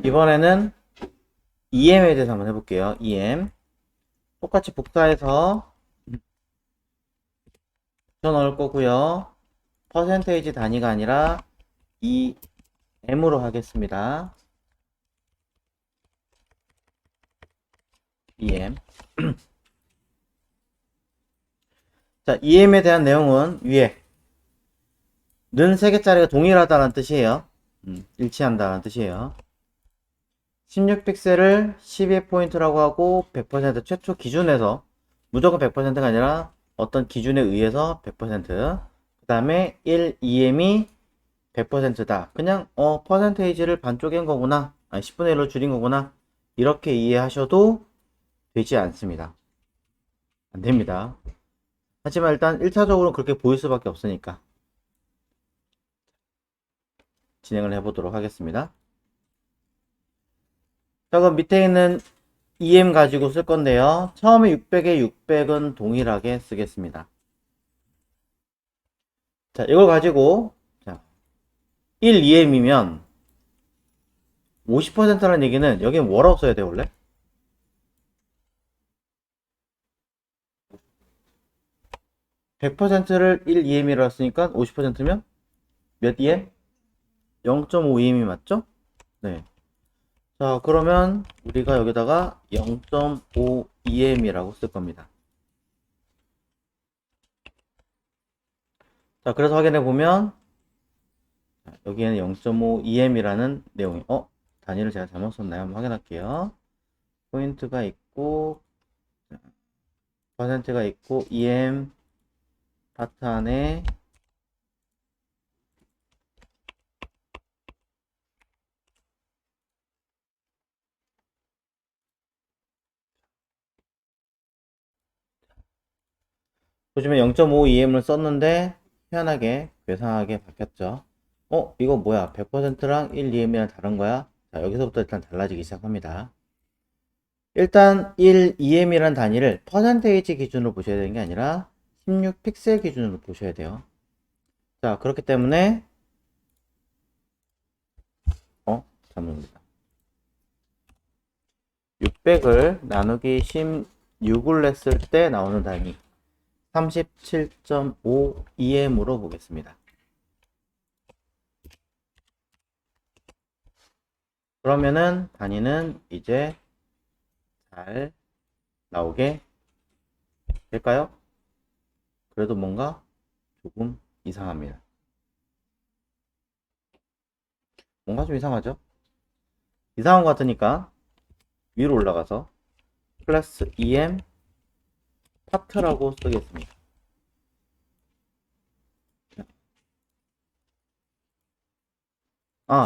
이번에는 EM에 대해서 한번 해볼게요. EM. 똑같이 복사해서 붙여넣을 거고요. 퍼센테이지 단위가 아니라 EM으로 하겠습니다. EM. 자, EM에 대한 내용은 위에 는 3개짜리가 동일하다는 뜻이에요. 일치한다는 뜻이에요. 16픽셀을 12포인트라고 하고 100% 최초 기준에서 무조건 100%가 아니라 어떤 기준에 의해서 100%. 그 다음에 1 EM이 100%다. 그냥 퍼센테이지를 반쪽인 거구나. 아니 10분의 1로 줄인 거구나. 이렇게 이해하셔도 되지 않습니다. 안 됩니다. 하지만 일단 1차적으로 그렇게 보일 수밖에 없으니까 진행을 해보도록 하겠습니다. 자, 그럼 밑에 있는 EM 가지고 쓸 건데요. 처음에 600에 600은 동일하게 쓰겠습니다. 자, 이걸 가지고 자, 1 EM이면 50%라는 얘기는 여기는 뭐라고 써야 돼 원래? 100%를 1 EM이라고 했으니까 50%면 몇 EM? 0.5 EM이 맞죠? 네. 자, 그러면 우리가 여기다가 0.5 EM이라고 쓸 겁니다. 자, 그래서 확인해 보면 여기에는 0.5 EM이라는 내용이 단위를 제가 잘못 썼나요? 한번 확인할게요. 포인트가 있고 퍼센트가 있고 EM 파트 안에 보시면 0.5 EM을 썼는데 희한하게 괴상하게 바뀌었죠. 이거 뭐야? 100%랑 1 EM이랑 다른 거야? 자, 여기서부터 일단 달라지기 시작합니다. 일단 1 EM이란 단위를 퍼센테이지 기준으로 보셔야 되는 게 아니라 16픽셀 기준으로 보셔야 돼요. 자, 그렇기 때문에 잘못입니다. 600을 나누기 16을 냈을 때 나오는 단위 37.5 EM으로 보겠습니다. 그러면은 단위는 이제 잘 나오게 될까요? 그래도 뭔가 조금 이상합니다. 뭔가 좀 이상하죠? 이상한 것 같으니까 위로 올라가서 클래스 EM 파트라고 쓰겠습니다.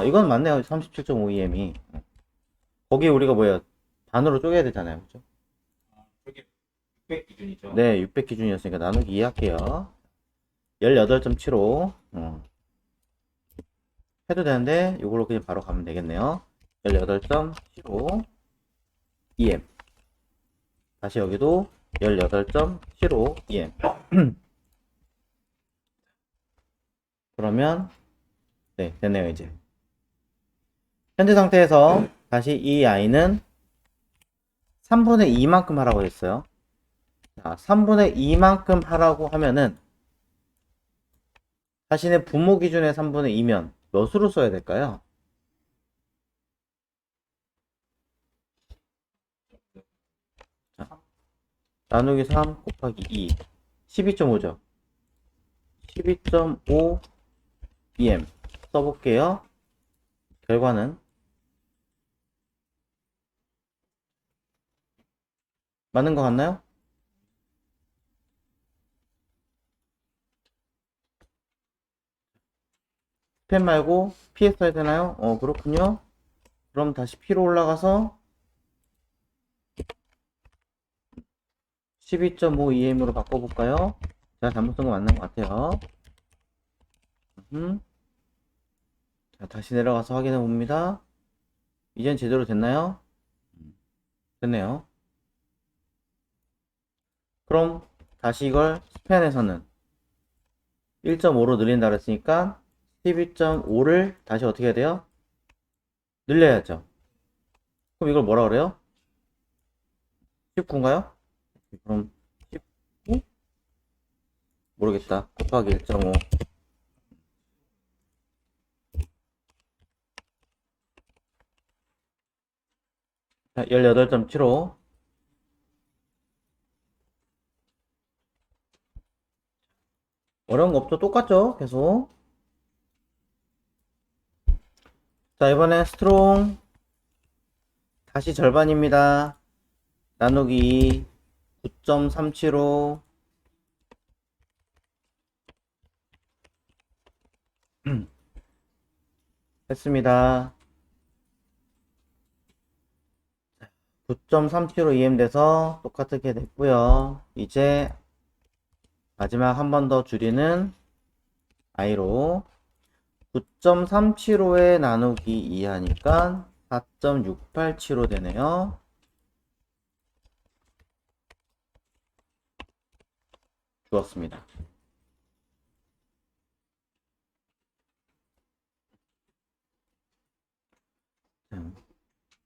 이건 맞네요. 37.5 EM이. 거기 우리가 뭐예요? 반으로 쪼개야 되잖아요. 그죠? 저게 600 기준이죠. 네, 600 기준이었으니까 나누기 2 할게요. 18.75 해도 되는데 이걸로 그냥 바로 가면 되겠네요. 18.75 EM 다시 여기도 18.75 EM 그러면 네, 됐네요. 이제 현재 상태에서 다시 이 아이는 3분의 2만큼 하라고 했어요. 자, 3분의 2만큼 하라고 하면은 자신의 분모 기준의 3분의 2면 몇으로 써야 될까요? 자, 나누기 3 곱하기 2 12.5죠. 12.5 EM 써볼게요. 결과는 맞는 것 같나요? 스팸 말고 P에 써야 되나요? 그렇군요. 그럼 다시 P로 올라가서 12.5 EM으로 바꿔볼까요? 제가 잘못 쓴 거 맞는 것 같아요. 자, 다시 내려가서 확인해 봅니다. 이젠 제대로 됐나요? 됐네요. 그럼 다시 이걸 스팬에서는 1.5로 늘린다 그랬으니까 12.5를 다시 어떻게 해야 돼요? 늘려야죠. 그럼 이걸 뭐라 그래요? 19인가요? 그럼 19? 모르겠다. 곱하기 1.5. 18.75. 어려운 거 없죠? 똑같죠? 계속. 자, 이번엔 스트롱. 다시 절반입니다. 나누기 9.375. 했습니다. 9.375 EM 돼서 똑같게 됐고요. 이제 마지막 한 번 더 줄이는 i로 9.375에 나누기 2 하니까 4.687로 되네요. 주었습니다.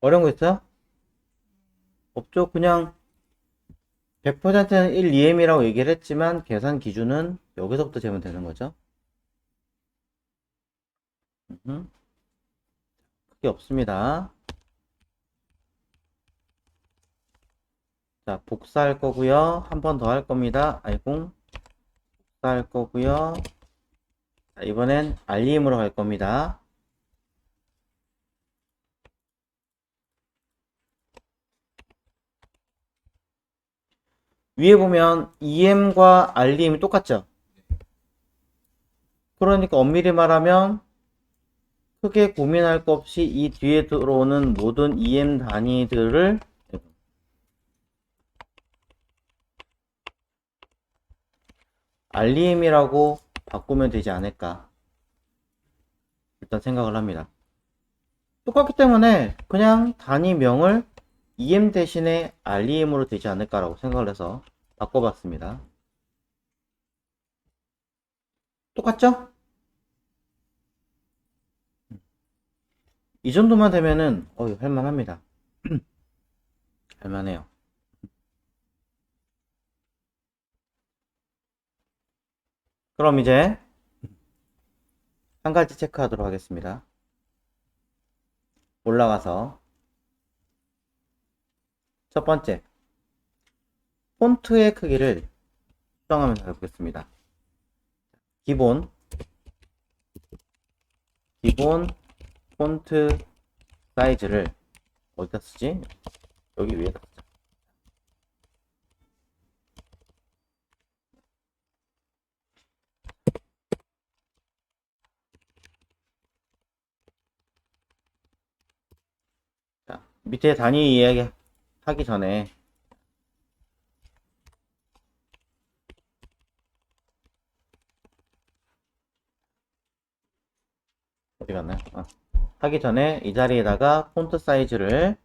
어려운 거 있어요? 없죠? 그냥 100%는 1, 2M이라고 얘기를 했지만 계산 기준은 여기서부터 재면 되는 거죠. 크게 없습니다. 자, 복사할 거고요. 한 번 더 할 겁니다. 아이고. 복사할 거고요. 자, 이번엔 알림으로 갈 겁니다. 위에 보면 EM과 알림이 똑같죠? 그러니까 엄밀히 말하면 크게 고민할 것 없이 이 뒤에 들어오는 모든 EM 단위들을 알림이라고 바꾸면 되지 않을까 일단 생각을 합니다. 똑같기 때문에 그냥 단위명을 EM 대신에 REM으로 되지 않을까라고 생각을 해서 바꿔봤습니다. 똑같죠? 이 정도만 되면은 할만합니다. 할만해요. 그럼 이제 한 가지 체크하도록 하겠습니다. 올라가서 첫 번째 폰트의 크기를 수정하면서 해보겠습니다. 기본 폰트 사이즈를 어디다 쓰지? 여기 위에다 쓰자. 자, 밑에 단위 이야기 하기 전에 어디 갔나요? 하기 전에 이 자리에다가 폰트 사이즈를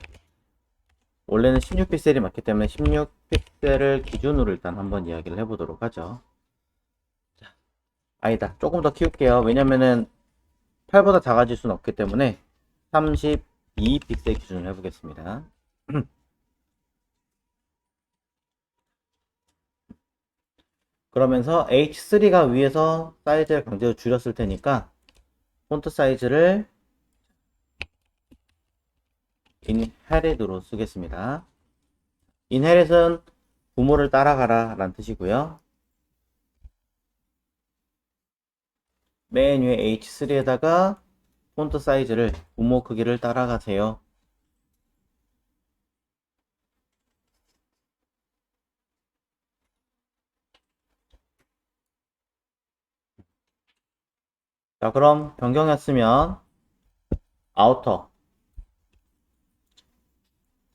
원래는 16픽셀이 맞기 때문에 16픽셀을 기준으로 일단 한번 이야기를 해보도록 하죠. 자, 아니다. 조금 더 키울게요. 왜냐면은 8보다 작아질 수는 없기 때문에 32픽셀 기준으로 해보겠습니다. 그러면서 H3가 위에서 사이즈를 강제로 줄였을 테니까 폰트 사이즈를 인헤릿으로 쓰겠습니다. 인헤릿은 부모를 따라가라 라는 뜻이고요. 맨 위에 H3에다가 폰트 사이즈를 부모 크기를 따라가세요. 자, 그럼 변경했으면 아우터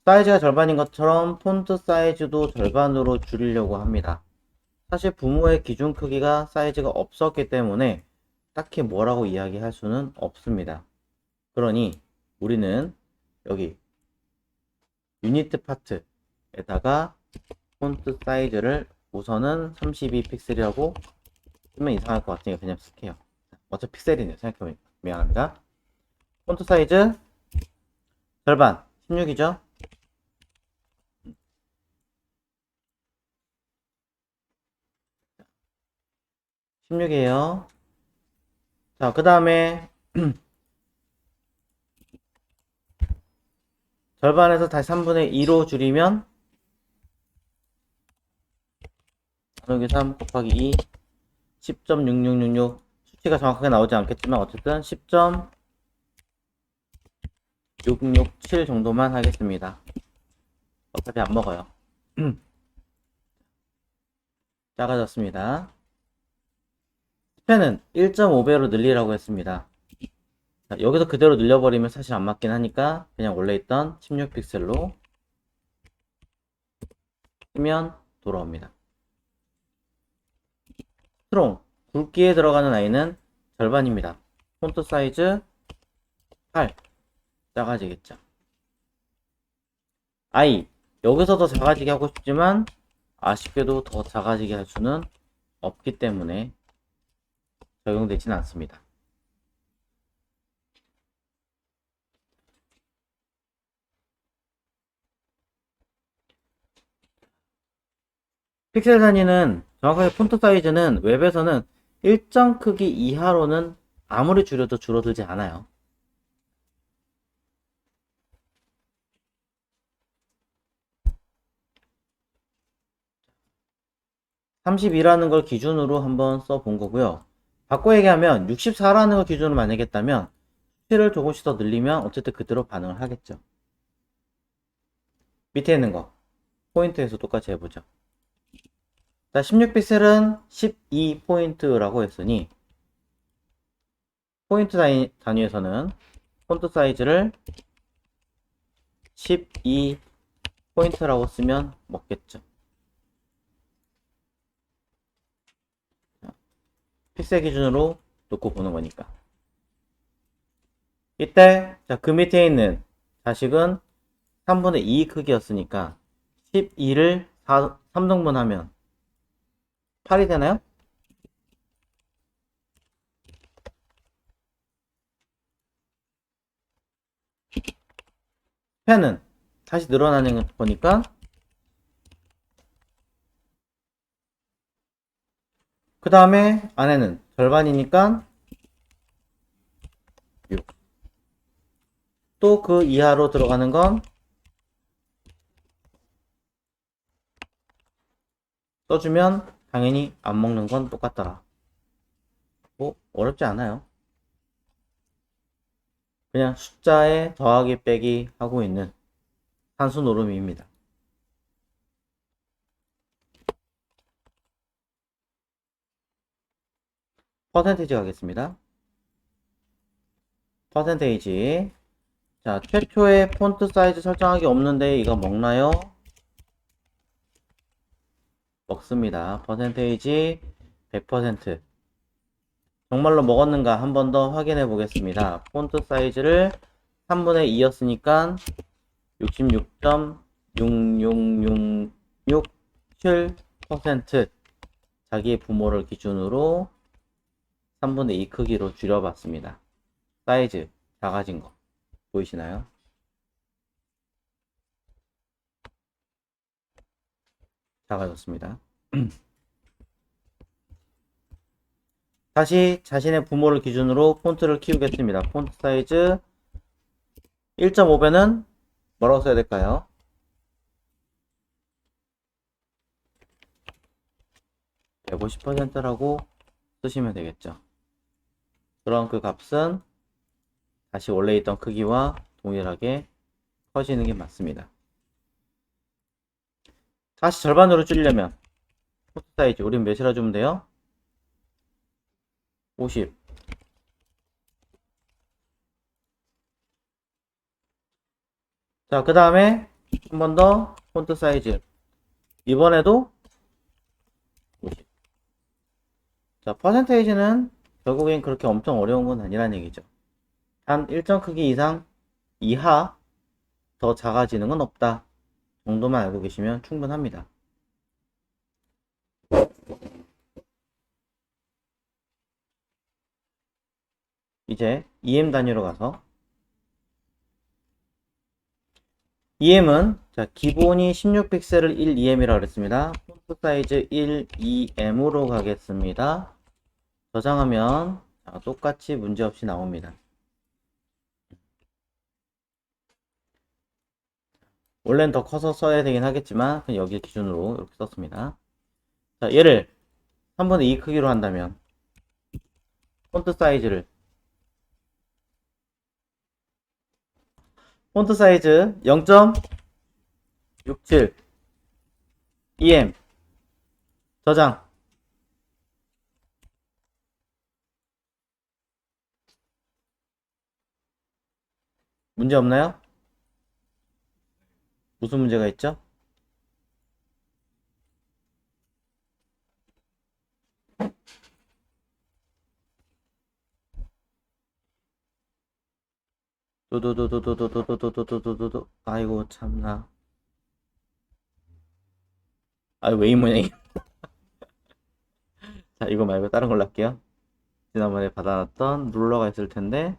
사이즈가 절반인 것처럼 폰트 사이즈도 절반으로 줄이려고 합니다. 사실 부모의 기준 크기가 사이즈가 없었기 때문에 딱히 뭐라고 이야기할 수는 없습니다. 그러니 우리는 여기 유니트 파트에다가 폰트 사이즈를 우선은 32픽셀이라고 쓰면 이상할 것 같으니까 그냥 쓸게요. 어차피 픽셀이네요. 생각해보니까 미안합니다. 폰트 사이즈 절반 16이죠? (16) 이에요. 자, 그 다음에 절반에서 다시 3분의 2로 줄이면 나누기 3 곱하기 2 10.6666 수치가 정확하게 나오지 않겠지만 어쨌든 10.667 정도만 하겠습니다. 어차피 안 먹어요. 작아졌습니다. 스팬은 1.5배로 늘리라고 했습니다. 자, 여기서 그대로 늘려버리면 사실 안 맞긴 하니까 그냥 원래 있던 16픽셀로 쓰면 돌아옵니다. 스트롱, 굵기에 들어가는 아이는 절반입니다. 폰트 사이즈 8, 작아지겠죠. I, 여기서 더 작아지게 하고 싶지만 아쉽게도 더 작아지게 할 수는 없기 때문에 적용되지는 않습니다. 픽셀 단위는 정확하게 폰트 사이즈는 웹에서는 일정 크기 이하로는 아무리 줄여도 줄어들지 않아요. 32라는 걸 기준으로 한번 써본 거고요. 바꿔 얘기하면 64라는 걸 기준으로 만약에 했다면 수치를 조금씩 더 늘리면 어쨌든 그대로 반응을 하겠죠. 밑에 있는 거 포인트에서 똑같이 해보죠. 자, 16픽셀은 12포인트라고 했으니 포인트 단위에서는 폰트 사이즈를 12포인트라고 쓰면 먹겠죠. 픽셀 기준으로 놓고 보는 거니까. 이때 자, 그 밑에 있는 자식은 3분의 2 크기였으니까 12를 3등분 하면 8이 되나요? 펜은 다시 늘어나는 거니까 그 다음에 안에는 절반이니까 6. 또 그 이하로 들어가는 건 써주면 당연히 안 먹는 건 똑같더라. 뭐 어렵지 않아요. 그냥 숫자에 더하기 빼기 하고 있는 산수 노름입니다. 퍼센테이지 가겠습니다. 퍼센테이지. 자, 최초의 폰트 사이즈 설정하기 없는데 이거 먹나요? 먹습니다. 퍼센테이지 100%. 정말로 먹었는가 한 번 더 확인해 보겠습니다. 폰트 사이즈를 3분의 2였으니까 66.66667% 자기의 부모를 기준으로 3분의 2 크기로 줄여봤습니다. 사이즈 작아진 거 보이시나요? 작아졌습니다. 다시 자신의 부모를 기준으로 폰트를 키우겠습니다. 폰트 사이즈 1.5배는 뭐라고 써야 될까요? 150%라고 쓰시면 되겠죠. 그럼 그 값은 다시 원래 있던 크기와 동일하게 커지는 게 맞습니다. 다시 절반으로 줄이려면 폰트 사이즈 우린 몇이라 주면 돼요? 50. 자, 그 다음에 한 번 더 폰트 사이즈 이번에도 50. 자, 퍼센테이지는 결국엔 그렇게 엄청 어려운 건 아니란 얘기죠. 단 일정 크기 이하 더 작아지는 건 없다 정도만 알고 계시면 충분합니다. 이제 EM 단위로 가서 EM은 자 기본이 16픽셀을 1EM이라고 그랬습니다. 폰트 사이즈 1EM으로 가겠습니다. 저장하면 자, 똑같이 문제없이 나옵니다. 원래는 더 커서 써야 되긴 하겠지만 그냥 여기 기준으로 이렇게 썼습니다. 자, 얘를 3분의 2 크기로 한다면 폰트 사이즈를 폰트 사이즈 0.67 EM 저장. 문제 없나요? 무슨 문제가 있죠? 도도도도도도도도도도도도도 아이고 참나. 아 왜 이 모양이. 자 이거 말고 다른 걸로 할게요. 지난번에 받아놨던 룰러가 있을 텐데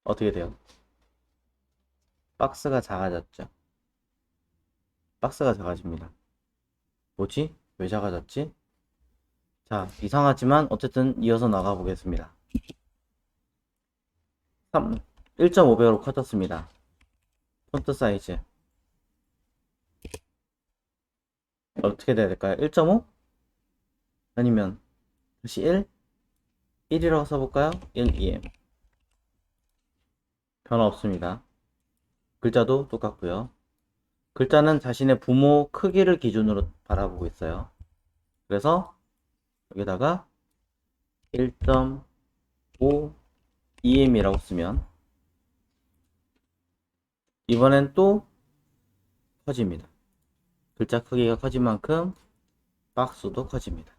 어떻게 돼요? 박스가 작아졌죠. 박스가 작아집니다. 뭐지? 왜 작아졌지? 자 이상하지만 어쨌든 이어서 나가 보겠습니다. 1.5배로 커졌습니다. 폰트 사이즈 어떻게 돼야 될까요? 1.5? 아니면 다시 1? 1이라고 써볼까요? 1EM 변화 없습니다. 글자도 똑같고요. 글자는 자신의 부모 크기를 기준으로 바라보고 있어요. 그래서 여기다가 1.5 EM이라고 쓰면 이번엔 또 커집니다. 글자 크기가 커진 만큼 박스도 커집니다.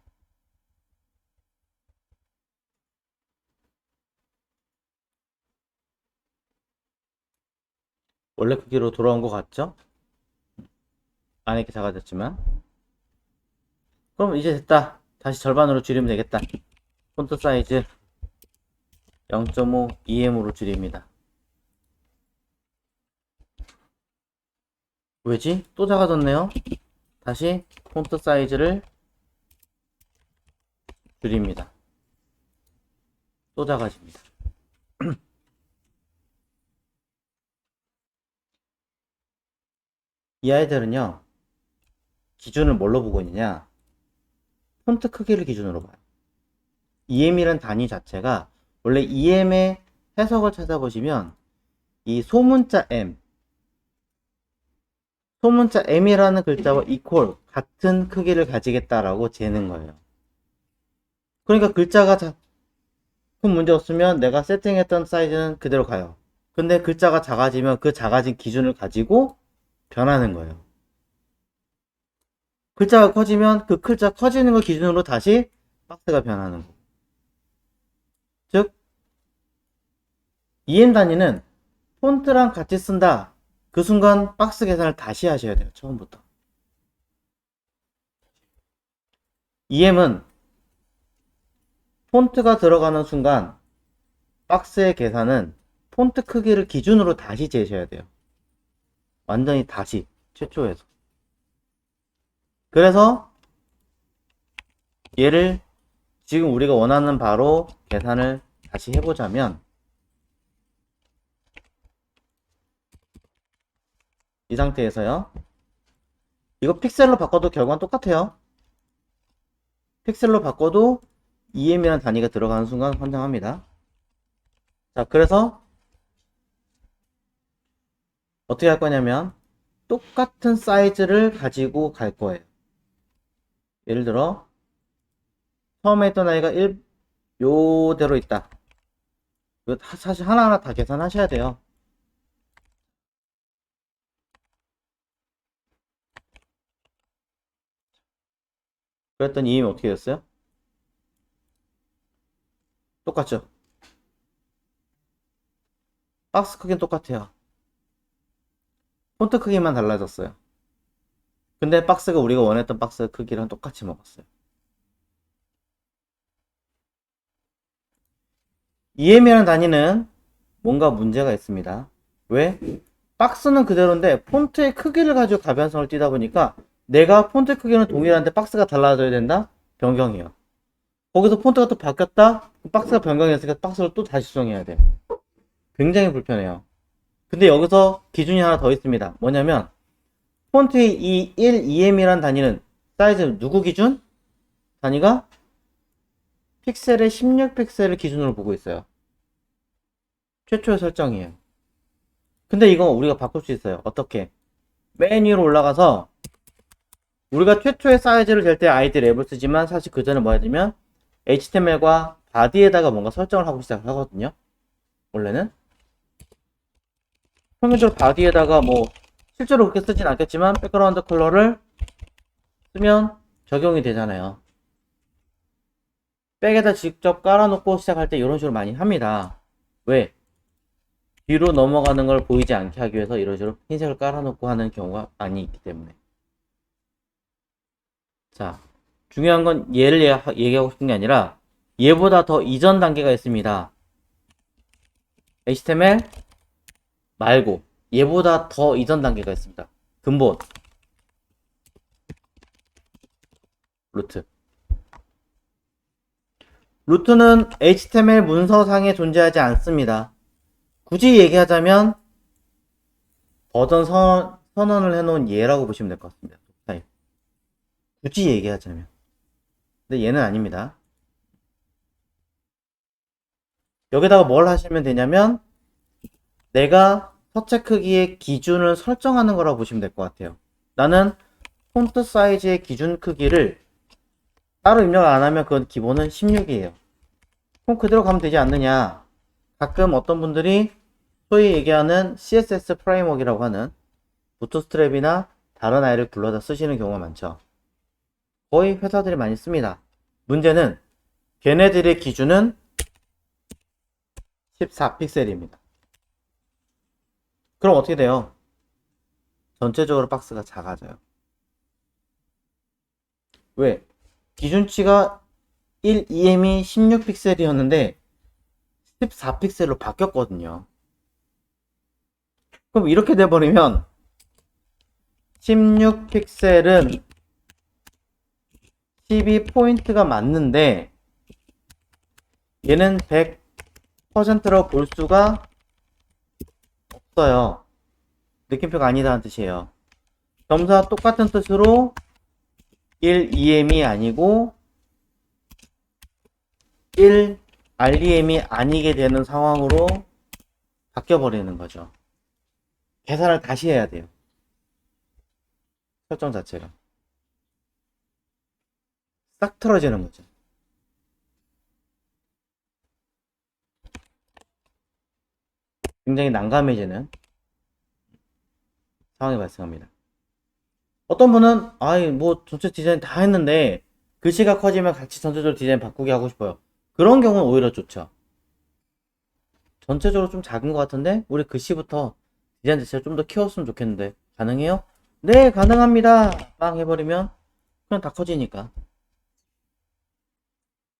원래 크기로 돌아온 것 같죠? 안에 이렇게 작아졌지만 그럼 이제 됐다. 다시 절반으로 줄이면 되겠다. 폰트 사이즈 0.5 EM으로 줄입니다. 왜지? 또 작아졌네요. 다시 폰트 사이즈를 줄입니다. 또 작아집니다. 이 아이들은요, 기준을 뭘로 보고 있느냐? 폰트 크기를 기준으로 봐요. EM이란 단위 자체가 원래 EM의 해석을 찾아보시면 이 소문자 M, 소문자 M이라는 글자와 이퀄 같은 크기를 가지겠다라고 재는 거예요. 그러니까 글자가 큰 문제 없으면 내가 세팅했던 사이즈는 그대로 가요. 근데 글자가 작아지면 그 작아진 기준을 가지고 변하는 거예요. 글자가 커지면 그 글자 커지는 걸 기준으로 다시 박스가 변하는 거. 즉 EM 단위는 폰트랑 같이 쓴다. 그 순간 박스 계산을 다시 하셔야 돼요. 처음부터. EM은 폰트가 들어가는 순간 박스의 계산은 폰트 크기를 기준으로 다시 재셔야 돼요. 완전히 다시 최초에서. 그래서 얘를 지금 우리가 원하는 바로 계산을 다시 해보자면 이 상태에서요. 이거 픽셀로 바꿔도 결과는 똑같아요. 픽셀로 바꿔도 EM이라는 단위가 들어가는 순간 환장합니다. 자, 그래서 어떻게 할 거냐면 똑같은 사이즈를 가지고 갈 거예요. 예를 들어 처음에 했던 아이가 요대로 있다. 이거 사실 하나하나 다 계산하셔야 돼요. 그랬더니 EM이 어떻게 됐어요? 똑같죠? 박스 크기는 똑같아요. 폰트 크기만 달라졌어요. 근데 박스가 우리가 원했던 박스 크기랑 똑같이 먹었어요. EM이라는 단위는 뭔가 문제가 있습니다. 왜? 박스는 그대로인데 폰트의 크기를 가지고 가변성을 띠다 보니까 내가 폰트 크기는 동일한데 박스가 달라져야 된다? 변경이에요. 거기서 폰트가 또 바뀌었다? 박스가 변경했으니까 박스를 또 다시 수정해야 돼. 굉장히 불편해요. 근데 여기서 기준이 하나 더 있습니다. 뭐냐면 폰트의 이 1, 2M이라는 단위는 사이즈 누구 기준? 단위가 픽셀의 16픽셀을 기준으로 보고 있어요. 최초의 설정이에요. 근데 이거 우리가 바꿀 수 있어요. 어떻게? 맨 위로 올라가서 우리가 최초의 사이즈를 잴 때 아이디 랩을 쓰지만 사실 그 전에 뭐 해야 되면 HTML과 바디에다가 뭔가 설정을 하고 시작하거든요. 원래는 평균적으로 바디에다가 뭐 실제로 그렇게 쓰진 않겠지만 백그라운드 컬러를 쓰면 적용이 되잖아요. 백에다 직접 깔아놓고 시작할 때 이런 식으로 많이 합니다. 왜? 뒤로 넘어가는 걸 보이지 않게 하기 위해서 이런 식으로 흰색을 깔아놓고 하는 경우가 많이 있기 때문에. 자, 중요한 건 얘를 얘기하고 싶은 게 아니라 얘보다 더 이전 단계가 있습니다. HTML 말고 얘보다 더 이전 단계가 있습니다. 근본 루트. 루트는 HTML 문서상에 존재하지 않습니다. 굳이 얘기하자면 버전 선언을 해놓은 얘라고 보시면 될 것 같습니다. 굳이 얘기하자면. 근데 얘는 아닙니다. 여기다가 뭘 하시면 되냐면 내가 서체 크기의 기준을 설정하는 거라고 보시면 될 것 같아요. 나는 폰트 사이즈의 기준 크기를 따로 입력 안 하면 그건 기본은 16이에요. 그럼 그대로 가면 되지 않느냐. 가끔 어떤 분들이 소위 얘기하는 CSS 프레임워크라고 하는 부트스트랩이나 다른 아이를 불러다 쓰시는 경우가 많죠. 거의 회사들이 많이 씁니다. 문제는 걔네들의 기준은 14픽셀입니다. 그럼 어떻게 돼요? 전체적으로 박스가 작아져요. 왜? 기준치가 1, 2M이 16픽셀이었는데 14픽셀로 바뀌었거든요. 그럼 이렇게 돼버리면 16픽셀은 12포인트가 맞는데 얘는 100%라고 볼 수가 없어요. 느낌표가 아니다는 뜻이에요. 점사 똑같은 뜻으로 1, 2M이 아니고 1, REM이 아니게 되는 상황으로 바뀌어버리는 거죠. 계산을 다시 해야 돼요. 설정 자체가. 싹 틀어지는 거죠. 굉장히 난감해지는 상황이 발생합니다. 어떤 분은 아이 뭐 전체 디자인 다 했는데 글씨가 커지면 같이 전체적으로 디자인 바꾸게 하고 싶어요. 그런 경우는 오히려 좋죠. 전체적으로 좀 작은 것 같은데 우리 글씨부터 디자인 자체를 좀 더 키웠으면 좋겠는데 가능해요? 네, 가능합니다. 빵 해버리면 그냥 다 커지니까.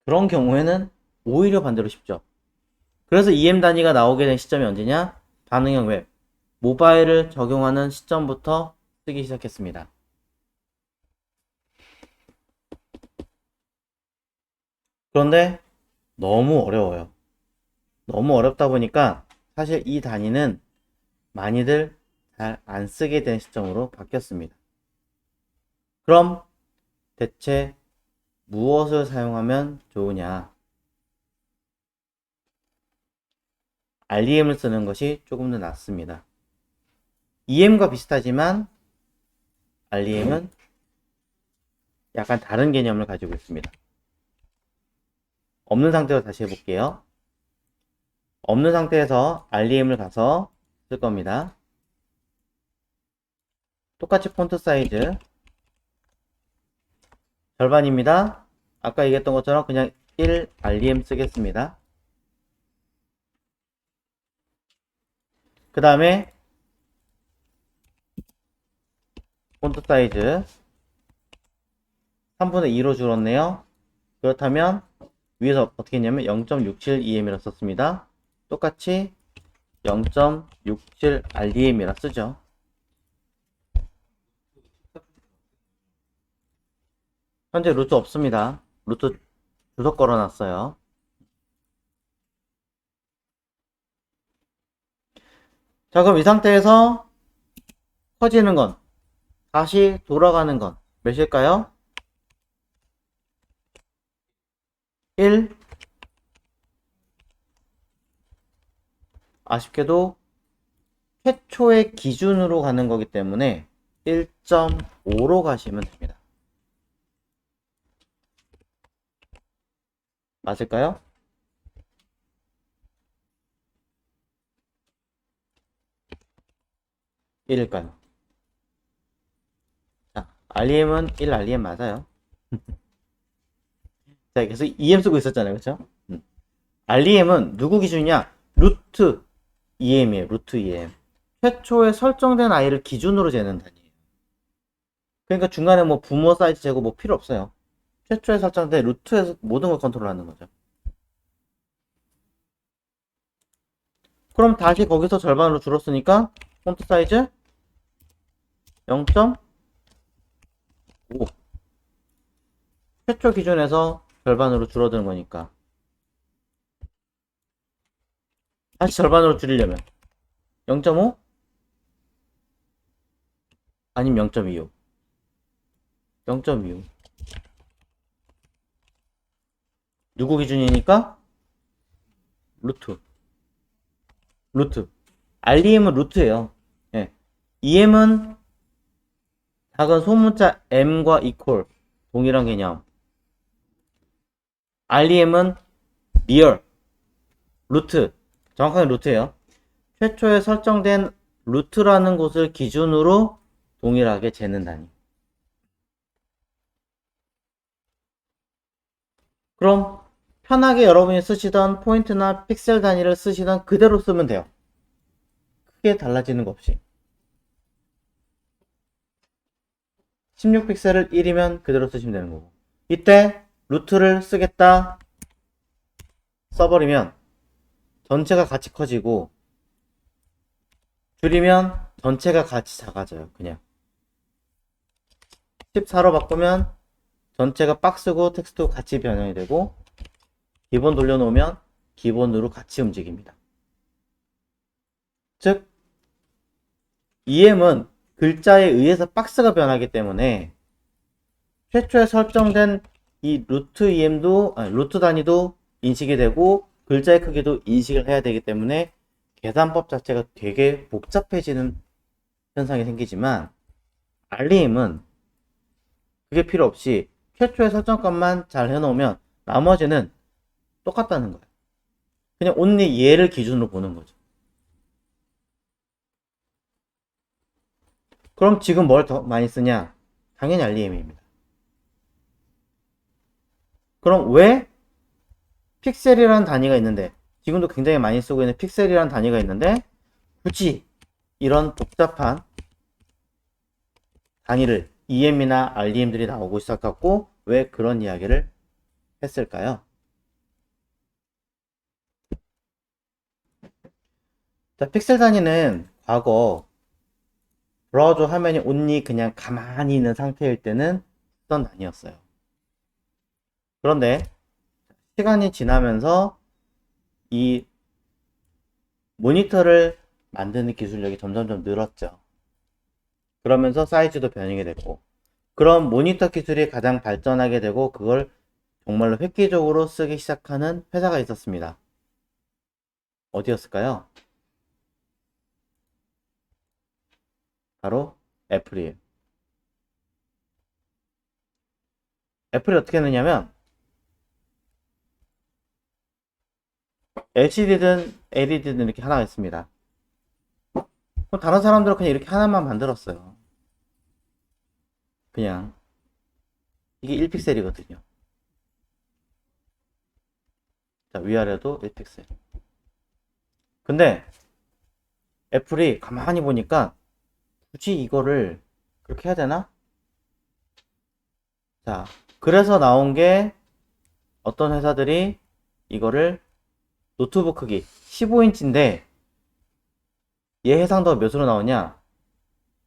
그런 경우에는 오히려 반대로 쉽죠. 그래서 EM 단위가 나오게 된 시점이 언제냐? 반응형 웹, 모바일을 적용하는 시점부터 쓰기 시작했습니다. 그런데 너무 어려워요. 너무 어렵다 보니까 사실 이 단위는 많이들 잘 안 쓰게 된 시점으로 바뀌었습니다. 그럼 대체 무엇을 사용하면 좋으냐? REM을 쓰는 것이 조금 더 낫습니다. EM과 비슷하지만 REM은 약간 다른 개념을 가지고 있습니다. 없는 상태로 다시 해볼게요. 없는 상태에서 REM을 가서 쓸 겁니다. 똑같이 폰트 사이즈 절반입니다. 아까 얘기했던 것처럼 그냥 1 REM 쓰겠습니다. 그 다음에 폰트 사이즈 3분의 2로 줄었네요. 그렇다면 위에서 어떻게 했냐면 0.67EM이라 썼습니다. 똑같이 0.67RDM이라 쓰죠. 현재 루트 없습니다. 루트 주석 걸어놨어요. 자, 그럼 이 상태에서 커지는 건, 다시 돌아가는 건 몇일까요? 1. 아쉽게도 최초의 기준으로 가는 거기 때문에 1.5로 가시면 됩니다. 맞을까요? 일일까요? 자, REM은 1 REM 맞아요. 자, 계속 EM 쓰고 있었잖아요. 그쵸? REM은 누구 기준이냐? 루트 EM이에요. 루트 EM. 최초에 설정된 아이를 기준으로 재는 단위예요. 그러니까 중간에 뭐 부모 사이즈 재고 뭐 필요 없어요. 최초에 설정된 루트에서 모든 걸 컨트롤하는 거죠. 그럼 다시 거기서 절반으로 줄었으니까 폰트 사이즈 0.5. 최초 기준에서 절반으로 줄어드는 거니까. 다시 절반으로 줄이려면 0.5? 아니면 0.25. 0.25. 누구 기준이니까? 루트. 루트. REM은 루트예요. 예. EM은 작은 소문자 M과 이퀄. 동일한 개념. REM은 리얼. 루트. 정확하게 루트예요. 최초에 설정된 루트라는 곳을 기준으로 동일하게 재는 단위. 그럼 편하게 여러분이 쓰시던 포인트나 픽셀 단위를 쓰시던 그대로 쓰면 돼요. 크게 달라지는 거 없이. 16픽셀을 1이면 그대로 쓰시면 되는 거고. 이때 루트를 쓰겠다 써버리면 전체가 같이 커지고, 줄이면 전체가 같이 작아져요. 그냥 14로 바꾸면 전체가 박스고 텍스트도 같이 변형이 되고, 기본 돌려놓으면 기본으로 같이 움직입니다. 즉 EM은 글자에 의해서 박스가 변하기 때문에 최초에 설정된 이 루트 EM도 루트 단위도 인식이 되고 글자의 크기도 인식을 해야 되기 때문에 계산법 자체가 되게 복잡해지는 현상이 생기지만, REM은 그게 필요 없이 최초의 설정값만 잘 해놓으면 나머지는 똑같다는 거예요. 그냥 온리 얘를 기준으로 보는 거죠. 그럼 지금 뭘 더 많이 쓰냐? 당연히 REM입니다. 그럼 왜 픽셀이라는 단위가 있는데, 지금도 굉장히 많이 쓰고 있는 픽셀이라는 단위가 있는데 굳이 이런 복잡한 단위를 EM이나 REM들이 나오고 있었고 왜 그런 이야기를 했을까요? 자, 픽셀 단위는 과거 브라우저 화면이 온리 그냥 가만히 있는 상태일 때는 쓰던 단위였어요. 그런데 시간이 지나면서 이 모니터를 만드는 기술력이 점점점 늘었죠. 그러면서 사이즈도 변형이 됐고, 그런 모니터 기술이 가장 발전하게 되고 그걸 정말로 획기적으로 쓰기 시작하는 회사가 있었습니다. 어디였을까요? 바로 애플이에요. 애플이 어떻게 했느냐면 LCD든 LED든 이렇게 하나가 있습니다. 그럼 다른 사람들은 그냥 이렇게 하나만 만들었어요. 그냥 이게 1픽셀이거든요. 자, 위아래도 1픽셀. 근데 애플이 가만히 보니까 굳이 이거를 그렇게 해야 되나? 자, 그래서 나온 게 어떤 회사들이 이거를 노트북 크기 15인치인데 얘 해상도가 몇으로 나오냐?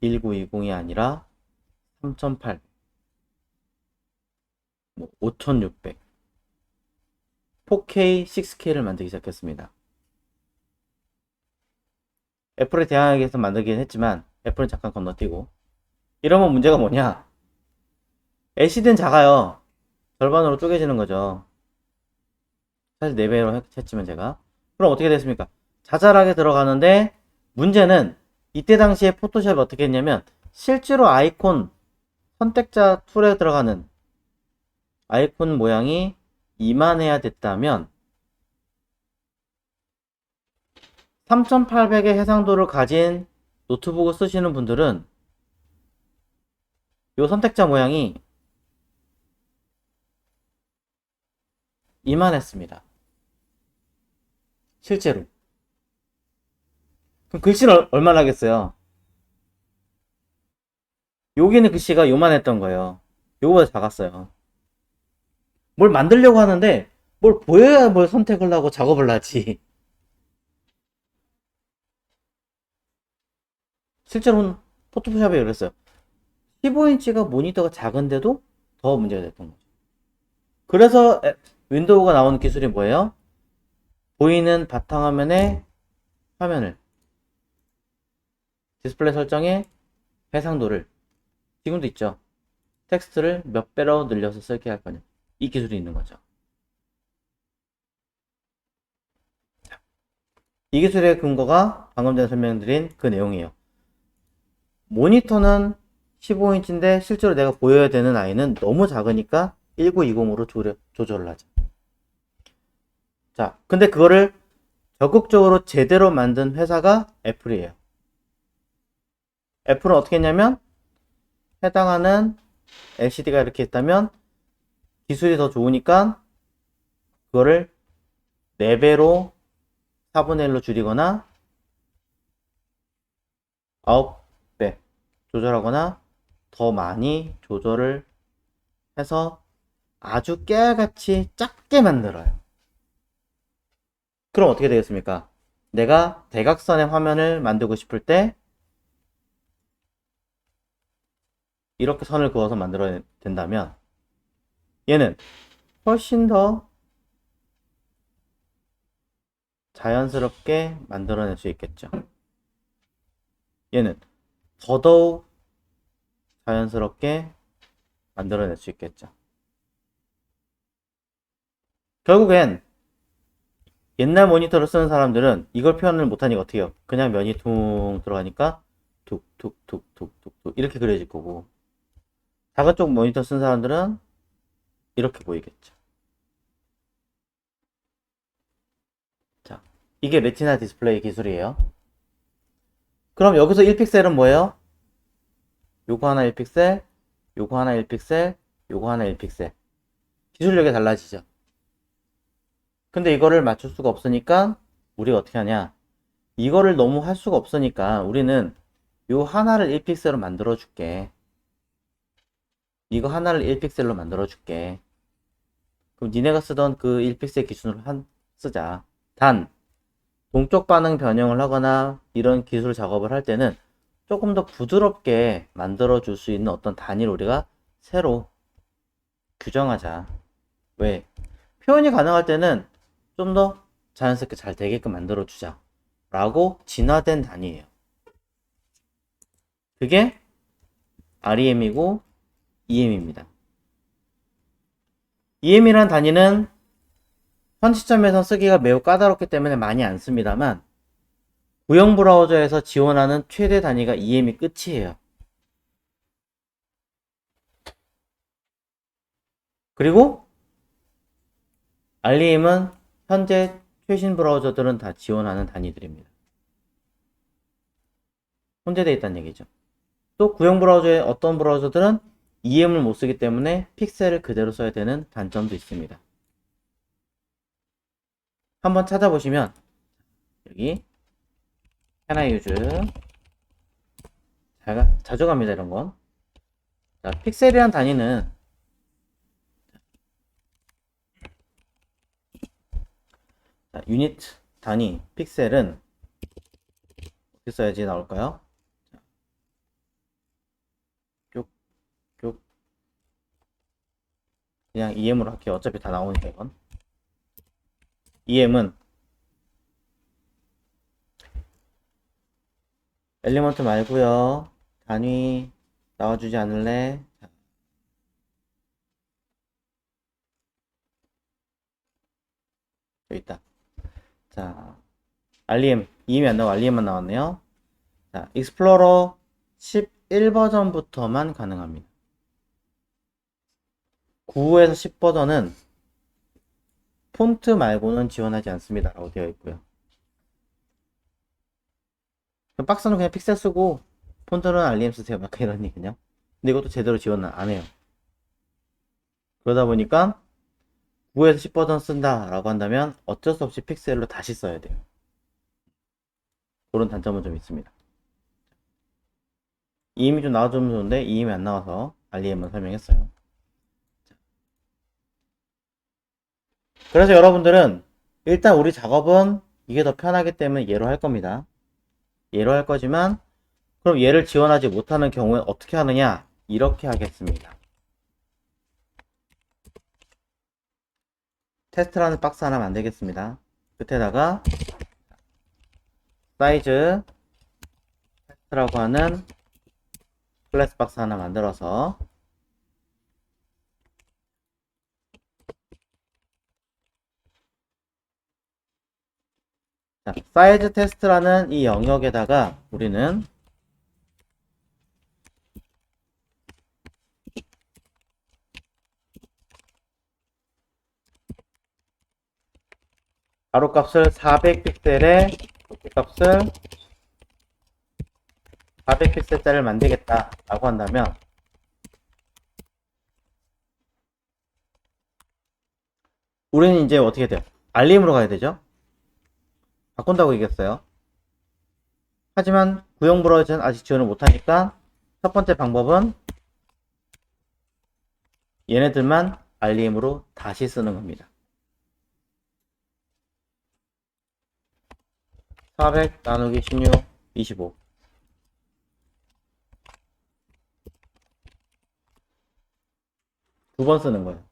1920이 아니라 3800, 뭐 5600, 4K, 6K를 만들기 시작했습니다. 애플에 대항하기 위해서 만들긴 했지만 애플은 잠깐 건너뛰고. 이러면 문제가 뭐냐? LCD는 작아요. 절반으로 쪼개지는 거죠. 사실 4배로 했지만 제가. 그럼 어떻게 됐습니까? 자잘하게 들어가는데 문제는 이때 당시에 포토샵이 어떻게 했냐면 실제로 아이콘 선택자 툴에 들어가는 아이콘 모양이 이만해야 됐다면 3800의 해상도를 가진 노트북을 쓰시는 분들은 이 선택자 모양이 이만했습니다. 실제로. 그럼 글씨는 얼마나 하겠어요? 여기는 글씨가 요만했던 거예요. 요거보다 작았어요. 뭘 만들려고 하는데 뭘 보여야 뭘 선택을 하고 작업을 하지. 실제로는 포토샵이 그랬어요. 15인치가 모니터가 작은데도 더 문제가 됐던 거죠. 그래서 윈도우가 나오는 기술이 뭐예요? 보이는 바탕화면에 화면을 디스플레이 설정에 해상도를 지금도 있죠. 텍스트를 몇 배로 늘려서 쓸게 할 거냐. 이 기술이 있는 거죠. 이 기술의 근거가 방금 전에 설명드린 그 내용이에요. 모니터는 15인치인데 실제로 내가 보여야 되는 아이는 너무 작으니까 1920으로 조절을 하죠. 자, 근데 그거를 적극적으로 제대로 만든 회사가 애플이에요. 애플은 어떻게 했냐면 해당하는 LCD가 이렇게 있다면 기술이 더 좋으니까 그거를 4배로 4분의 1로 줄이거나 9배 조절하거나 더 많이 조절을 해서 아주 깨알같이 작게 만들어요. 그럼 어떻게 되겠습니까? 내가 대각선의 화면을 만들고 싶을 때 이렇게 선을 그어서 만들어야 된다면 얘는 훨씬 더 자연스럽게 만들어낼 수 있겠죠. 얘는 더더욱 자연스럽게 만들어낼 수 있겠죠. 결국엔 옛날 모니터를 쓰는 사람들은 이걸 표현을 못하니까 어떻게 해요? 그냥 면이 퉁 들어가니까 툭툭툭툭툭툭 이렇게 그려질 거고 작은 쪽 모니터 쓴 사람들은 이렇게 보이겠죠. 자, 이게 레티나 디스플레이 기술이에요. 그럼 여기서 1픽셀은 뭐예요? 요거 하나 1픽셀, 요거 하나 1픽셀, 요거 하나 1픽셀. 기술력이 달라지죠. 근데 이거를 맞출 수가 없으니까 우리가 어떻게 하냐? 이거를 너무 할 수가 없으니까 우리는 요 하나를 1픽셀로 만들어 줄게. 이거 하나를 1픽셀로 만들어 줄게. 그럼 니네가 쓰던 그 1픽셀 기준으로 쓰자. 단 동적 반응 변형을 하거나 이런 기술 작업을 할 때는 조금 더 부드럽게 만들어 줄 수 있는 어떤 단위를 우리가 새로 규정하자. 왜? 표현이 가능할 때는 좀 더 자연스럽게 잘 되게끔 만들어 주자 라고 진화된 단위예요. 그게 REM이고 EM입니다. EM이란 단위는 현 시점에서 쓰기가 매우 까다롭기 때문에 많이 안 씁니다만 구형 브라우저에서 지원하는 최대 단위가 EM이 끝이에요. 그리고 REM은 현재 최신 브라우저들은 다 지원하는 단위들입니다. 혼재되어 있다는 얘기죠. 또 구형 브라우저의 어떤 브라우저들은 EM을 못 쓰기 때문에 픽셀을 그대로 써야 되는 단점도 있습니다. 한번 찾아보시면 여기 Can I use 자주 갑니다 이런 건. 자, 픽셀이란 단위는 자, 유닛 단위 픽셀은 어떻게 써야지 나올까요? 쭉, 쭉. 그냥 EM으로 할게요. 어차피 다 나오니까 이건. EM은 엘리먼트 말고요. 단위 나와주지 않을래? 자, 여기 있다. 자, REM, EM이 안 나오고 REM만 나왔네요. 자, 익스플로러 11 버전부터만 가능합니다. 9에서 10 버전은 폰트 말고는 지원하지 않습니다. 라고 되어 있고요. 박스는 그냥 픽셀 쓰고 폰트는 REM 쓰세요. 약간 이런 얘기냐. 근데 이것도 제대로 지원을 안 해요. 그러다 보니까 9에서 10 버전 쓴다 라고 한다면 어쩔 수 없이 픽셀로 다시 써야 돼요. 그런 단점은 좀 있습니다. EM이 좀 나와주면 좋은데 EM이 안 나와서 REM만 설명했어요. 그래서 여러분들은 일단 우리 작업은 이게 더 편하기 때문에 얘로 할 겁니다. 얘로 할 거지만 그럼 얘를 지원하지 못하는 경우에 어떻게 하느냐? 이렇게 하겠습니다. 테스트라는 박스 하나 만들겠습니다. 끝에다가 사이즈 테스트라고 하는 클래스 박스 하나 만들어서 자, 사이즈 테스트라는 이 영역에다가 우리는 가로값을 400픽셀에 높이값을 400픽셀짜리를 만들겠다 라고 한다면 우리는 이제 어떻게 돼요? 알림으로 가야 되죠? 바꾼다고 얘기했어요. 하지만 구형 브라우저는 아직 지원을 못하니까 첫 번째 방법은 얘네들만 REM으로 다시 쓰는 겁니다. 400 나누기 16 25 두 번 쓰는 거예요.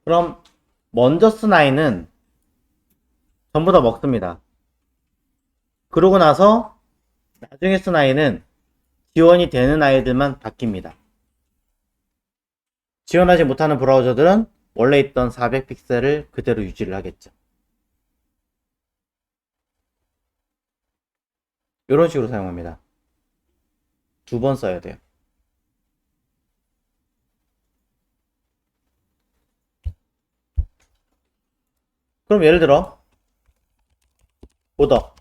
그럼 먼저 쓴 아이는 전부 다 먹습니다. 그러고 나서 나중에 쓴 아이는 지원이 되는 아이들만 바뀝니다. 지원하지 못하는 브라우저들은 원래 있던 400픽셀을 그대로 유지를 하겠죠. 이런 식으로 사용합니다. 두 번 써야 돼요. 그럼 예를 들어 보더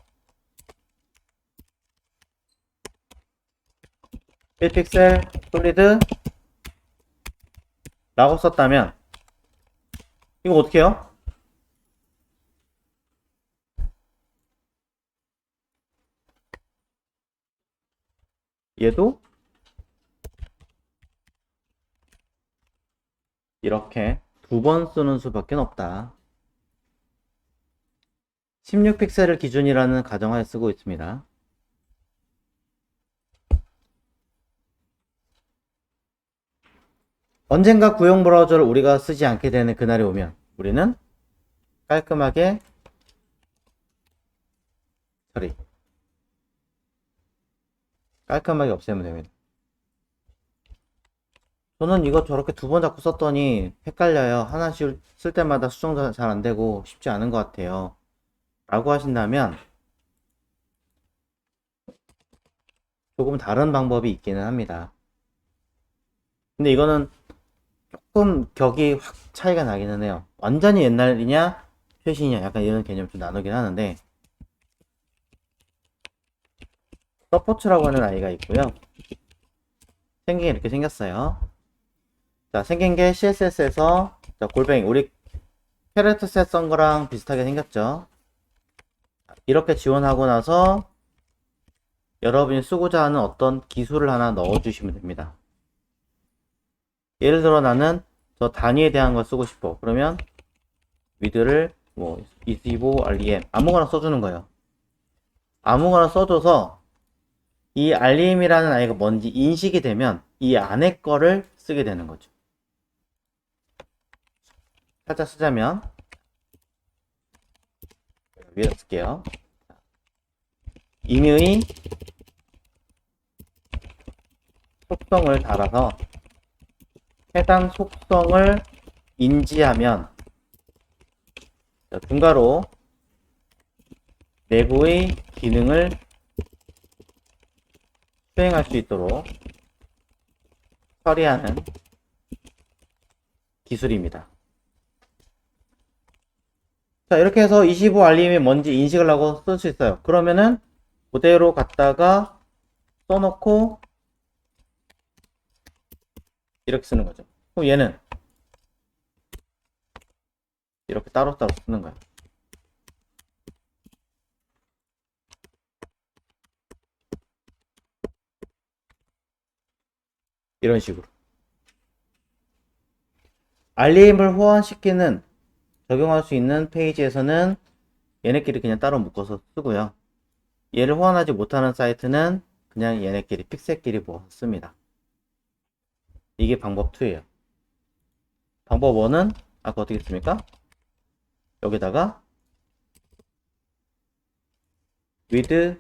1픽셀 솔리드 라고 썼다면 이거 어떻게 해요? 얘도 이렇게 두 번 쓰는 수밖에 없다. 16픽셀을 기준이라는 가정하에 쓰고 있습니다. 언젠가 구형 브라우저를 우리가 쓰지 않게 되는 그날이 오면 우리는 깔끔하게 깔끔하게 없애면 됩니다. 저는 이거 저렇게 두 번 자꾸 썼더니 헷갈려요. 하나씩 쓸 때마다 수정도 잘 안되고 쉽지 않은 것 같아요. 라고 하신다면 조금 다른 방법이 있기는 합니다. 근데 이거는 조금 격이 확 차이가 나기는 해요. 완전히 옛날이냐 최신이냐 약간 이런 개념 좀 나누긴 하는데 서포츠라고 하는 아이가 있고요. 생긴 게 이렇게 생겼어요. 자, 생긴 게 CSS에서 골뱅이 우리 캐릭터 셋 쓴 거랑 비슷하게 생겼죠. 이렇게 지원하고 나서 여러분이 쓰고자 하는 어떤 기술을 하나 넣어 주시면 됩니다. 예를 들어 나는 저 단위에 대한 걸 쓰고 싶어. 그러면 with를 뭐 25 rem 아무거나 써주는 거예요. 아무거나 써줘서 이 rem이라는 아이가 뭔지 인식이 되면 이 안에 거를 쓰게 되는 거죠. 살짝 쓰자면 위에다 쓸게요. 임의의 속성을 달아서 해당 속성을 인지하면 중괄호 내부의 기능을 수행할 수 있도록 처리하는 기술입니다. 자, 이렇게 해서 25rem이 뭔지 인식을 하고 쓸 수 있어요. 그러면은 그대로 갖다가 써놓고 이렇게 쓰는 거죠. 그럼 얘는 이렇게 따로따로 쓰는 거예요. 이런 식으로. rem을 호환시키는 적용할 수 있는 페이지에서는 얘네끼리 그냥 따로 묶어서 쓰고요. 얘를 호환하지 못하는 사이트는 그냥 얘네끼리 픽셀끼리 모아서 씁니다. 이게 방법 2예요. 방법 1은 아까 어떻게 했습니까? 여기다가 with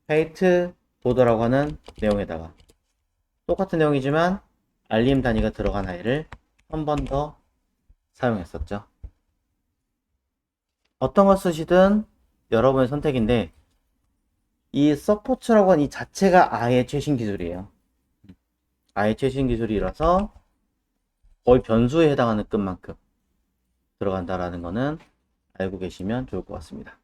height border라고 하는 내용에다가 똑같은 내용이지만 rem 단위가 들어간 아이를 한 번 더 사용했었죠. 어떤 걸 쓰시든 여러분의 선택인데 이 서포츠라고 하는 이 자체가 아예 최신 기술이에요. 아예 최신 기술이라서 거의 변수에 해당하는 급만큼 들어간다라는 거는 알고 계시면 좋을 것 같습니다.